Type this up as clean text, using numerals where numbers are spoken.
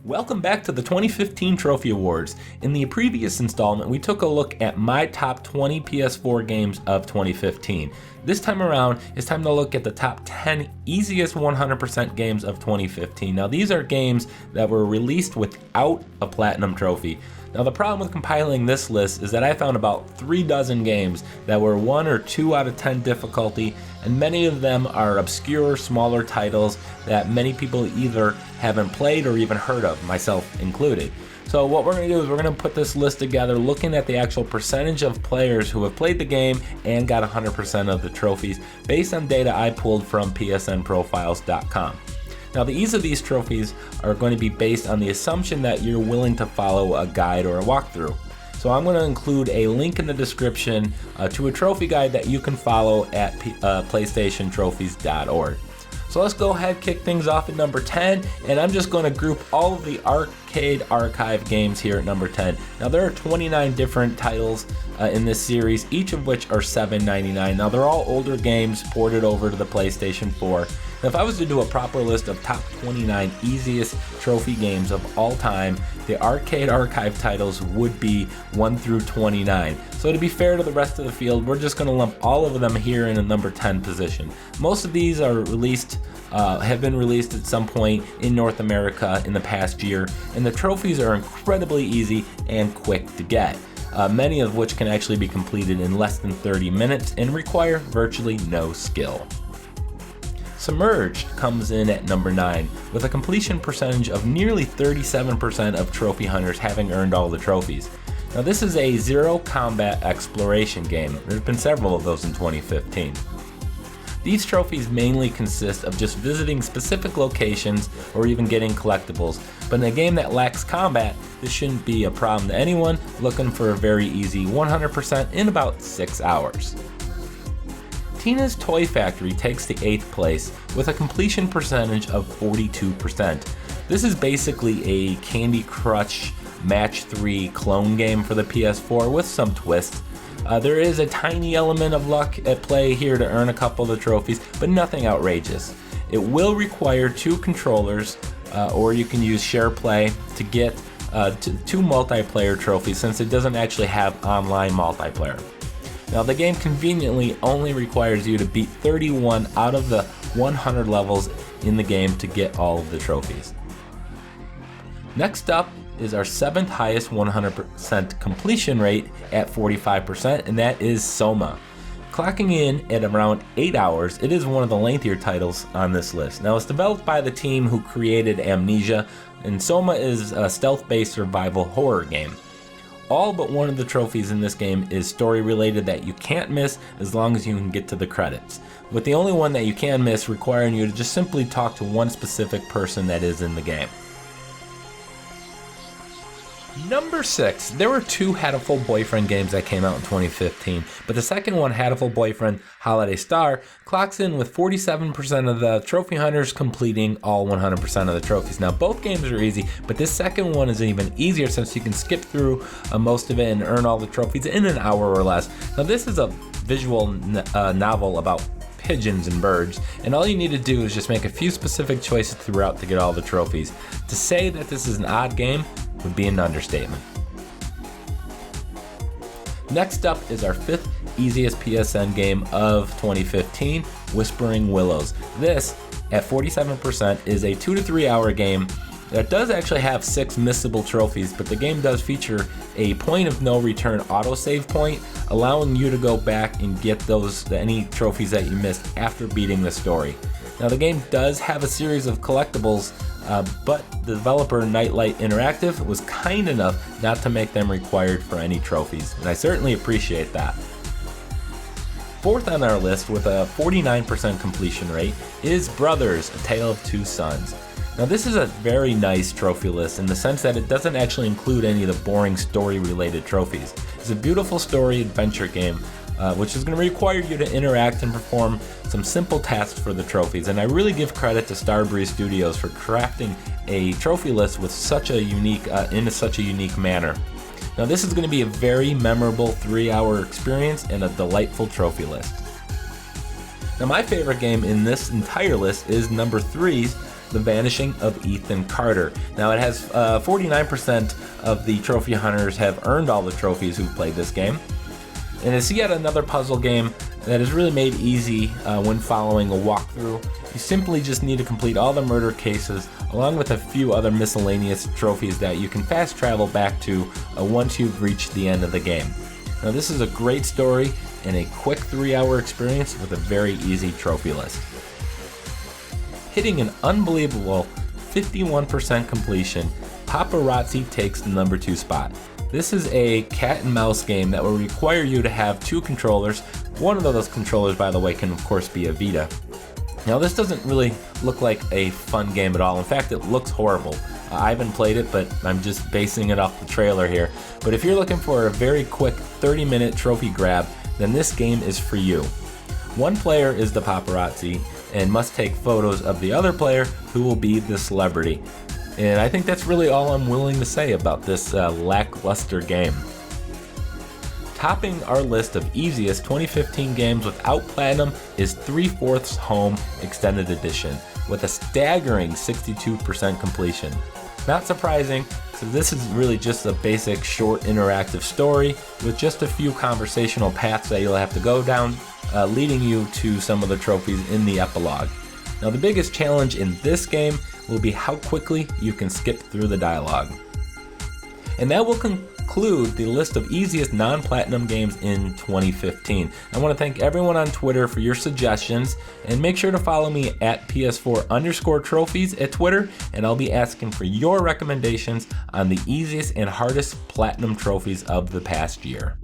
Welcome back to the 2015 Trophy Awards. In the previous installment, we took a look at my top 20 PS4 games of 2015. This time around, it's time to look at the top 10 easiest 100% games of 2015. Now, these are games that were released without a Platinum Trophy. Now, the problem with compiling this list is that I found about 3 dozen games that were 1 or 2 out of 10 difficulty, and many of them are obscure, smaller titles that many people either haven't played or even heard of, myself included. So what we're going to do is we're going to put this list together looking at the actual percentage of players who have played the game and got 100% of the trophies based on data I pulled from psnprofiles.com. Now, the ease of these trophies are going to be based on the assumption that you're willing to follow a guide or a walkthrough. So I'm going to include a link in the description to a trophy guide that you can follow at PlayStationTrophies.org. So let's go ahead, kick things off at number 10, and I'm just going to group all of the arcade archive games here at number 10. Now, there are 29 different titles in this series, each of which are $7.99. Now, they're all older games ported over to the PlayStation 4. Now, if I was to do a proper list of top 29 easiest trophy games of all time, the arcade archive titles would be 1 through 29. So to be fair to the rest of the field, we're just going to lump all of them here in a number 10 position. Most of these are have been released at some point in North America in the past year, and the trophies are incredibly easy and quick to get. Many of which can actually be completed in less than 30 minutes and require virtually no skill. Submerged comes in at number 9 with a completion percentage of nearly 37% of trophy hunters having earned all the trophies. Now, this is a zero combat exploration game. There's been several of those in 2015. These trophies mainly consist of just visiting specific locations or even getting collectibles, but in a game that lacks combat, this shouldn't be a problem to anyone looking for a very easy 100% in about 6 hours. Tina's Toy Factory takes the 8th place with a completion percentage of 42%. This is basically a Candy Crush Match 3 clone game for the PS4 with some twists. There is a tiny element of luck at play here to earn a couple of the trophies, but nothing outrageous. It will require 2 controllers, or you can use share play to get 2 multiplayer trophies since it doesn't actually have online multiplayer. Now, the game conveniently only requires you to beat 31 out of the 100 levels in the game to get all of the trophies. Next up is our 7th highest 100% completion rate at 45%, and that is Soma. Clocking in at around 8 hours, it is one of the lengthier titles on this list. Now, it's developed by the team who created Amnesia, and Soma is a stealth-based survival horror game. All but one of the trophies in this game is story related that you can't miss as long as you can get to the credits, with the only one that you can miss requiring you to just simply talk to one specific person that is in the game. Number 6, there were 2 Hatoful Boyfriend games that came out in 2015, but the second one, Hatoful Boyfriend Holiday Star, clocks in with 47% of the trophy hunters completing all 100% of the trophies. Now, both games are easy, but this second one is even easier since you can skip through most of it and earn all the trophies in an hour or less. Now, this is a visual novel about pigeons and birds, and all you need to do is just make a few specific choices throughout to get all the trophies. To say that this is an odd game would be an understatement. Next up is our 5th easiest PSN game of 2015, Whispering Willows. This, at 47%, is a 2 to 3 hour game that does actually have 6 missable trophies, but the game does feature a point of no return autosave point, allowing you to go back and get any trophies that you missed after beating the story. Now, the game does have a series of collectibles, but the developer Nightlight Interactive was kind enough not to make them required for any trophies, and I certainly appreciate that. 4th on our list with a 49% completion rate is Brothers: A Tale of Two Sons. Now, this is a very nice trophy list in the sense that it doesn't actually include any of the boring story-related trophies. It's a beautiful story adventure game, which is going to require you to interact and perform some simple tasks for the trophies. And I really give credit to Starbreeze Studios for crafting a trophy list with such a unique manner. Now, this is going to be a very memorable 3-hour experience and a delightful trophy list. Now, my favorite game in this entire list is number 3's The Vanishing of Ethan Carter. Now it has 49% of the trophy hunters have earned all the trophies who played this game. And it's yet another puzzle game that is really made easy when following a walkthrough. You simply just need to complete all the murder cases along with a few other miscellaneous trophies that you can fast travel back to once you've reached the end of the game. Now this is a great story and a quick 3-hour experience with a very easy trophy list. Hitting an unbelievable 51% completion, Paparazzi takes the number 2 spot. This is a cat and mouse game that will require you to have 2 controllers. One of those controllers, by the way, can of course be a Vita. Now this doesn't really look like a fun game at all. In fact, it looks horrible. I haven't played it, but I'm just basing it off the trailer here. But if you're looking for a very quick 30-minute trophy grab, then this game is for you. One player is the paparazzi and must take photos of the other player, who will be the celebrity. And I think that's really all I'm willing to say about this lackluster game. Topping our list of easiest 2015 games without platinum is 3/4 Home Extended Edition with a staggering 62% completion. Not surprising, so this is really just a basic short interactive story with just a few conversational paths that you'll have to go down, leading you to some of the trophies in the epilogue. Now the biggest challenge in this game will be how quickly you can skip through the dialogue. And that will conclude the list of easiest non-platinum games in 2015. I want to thank everyone on Twitter for your suggestions, and make sure to follow me at PS4_trophies at Twitter, and I'll be asking for your recommendations on the easiest and hardest platinum trophies of the past year.